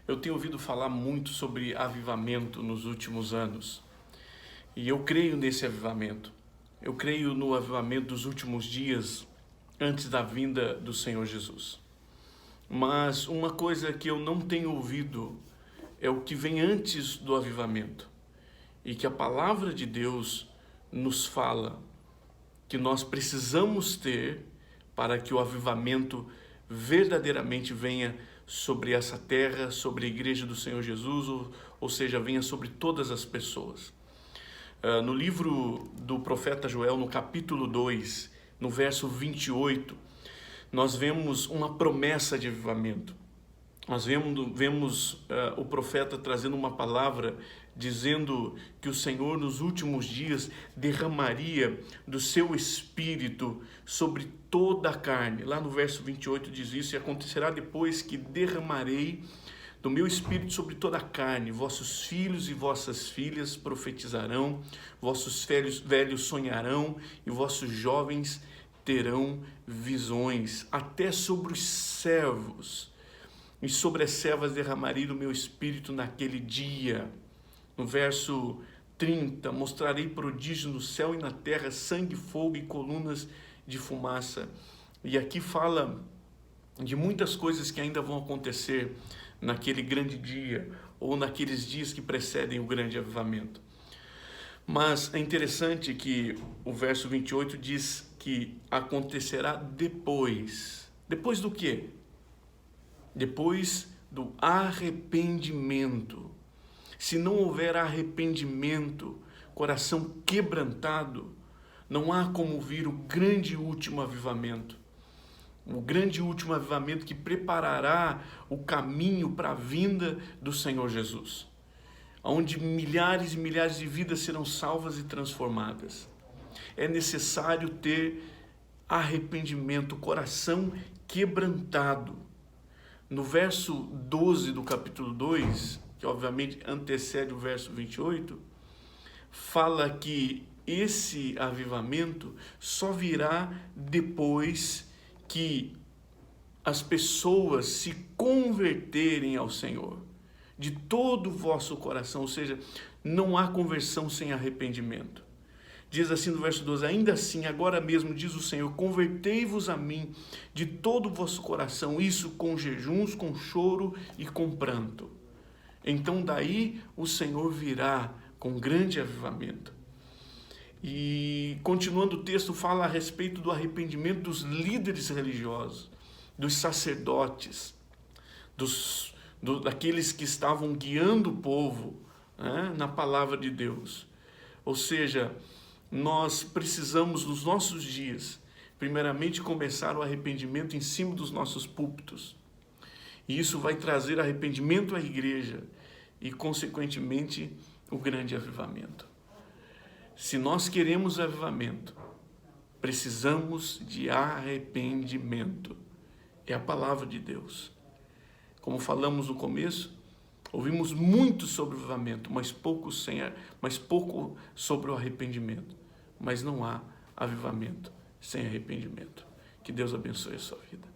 Eu tenho ouvido falar muito sobre avivamento nos últimos anos e eu creio nesse avivamento. Eu creio no avivamento dos últimos dias antes da vinda do Senhor Jesus. Mas uma coisa que eu não tenho ouvido é o que vem antes do avivamento e que a palavra de Deus nos fala que nós precisamos ter para que o avivamento verdadeiramente venha sobre essa terra, sobre a igreja do Senhor Jesus, ou seja, venha sobre todas as pessoas. No livro do profeta Joel, no capítulo 2, no verso 28, nós vemos uma promessa de avivamento. Nós vemos o profeta trazendo uma palavra dizendo que o Senhor nos últimos dias derramaria do seu espírito sobre toda a carne. Lá no verso 28 diz isso: e acontecerá depois que derramarei do meu espírito sobre toda a carne, vossos filhos e vossas filhas profetizarão, vossos velhos sonharão e vossos jovens terão visões, até sobre os servos e sobre as servas derramarei do meu espírito naquele dia. No verso 30, mostrarei prodígios no céu e na terra, sangue, fogo e colunas de fumaça. E aqui fala de muitas coisas que ainda vão acontecer naquele grande dia, ou naqueles dias que precedem o grande avivamento. Mas é interessante que o verso 28 diz que acontecerá depois. Depois do quê? Depois do arrependimento. Se não houver arrependimento, coração quebrantado, não há como vir o grande último avivamento. O grande último avivamento que preparará o caminho para a vinda do Senhor Jesus, onde milhares e milhares de vidas serão salvas e transformadas. É necessário ter arrependimento, coração quebrantado. No verso 12 do capítulo 2, que obviamente antecede o verso 28, fala que esse avivamento só virá depois que as pessoas se converterem ao Senhor de todo o vosso coração, ou seja, não há conversão sem arrependimento. Diz assim no verso 12, ainda assim, agora mesmo, diz o Senhor, convertei-vos a mim de todo o vosso coração, isso com jejuns, com choro e com pranto. Então daí o Senhor virá com grande avivamento. E continuando o texto, fala a respeito do arrependimento dos líderes religiosos, dos sacerdotes, daqueles que estavam guiando o povo, né, na palavra de Deus. Ou seja, nós precisamos nos nossos dias, primeiramente começar o arrependimento em cima dos nossos púlpitos. E isso vai trazer arrependimento à igreja e, consequentemente, o grande avivamento. Se nós queremos avivamento, precisamos de arrependimento. É a palavra de Deus. Como falamos no começo, ouvimos muito sobre o avivamento, mas pouco sobre o arrependimento. Mas não há avivamento sem arrependimento. Que Deus abençoe a sua vida.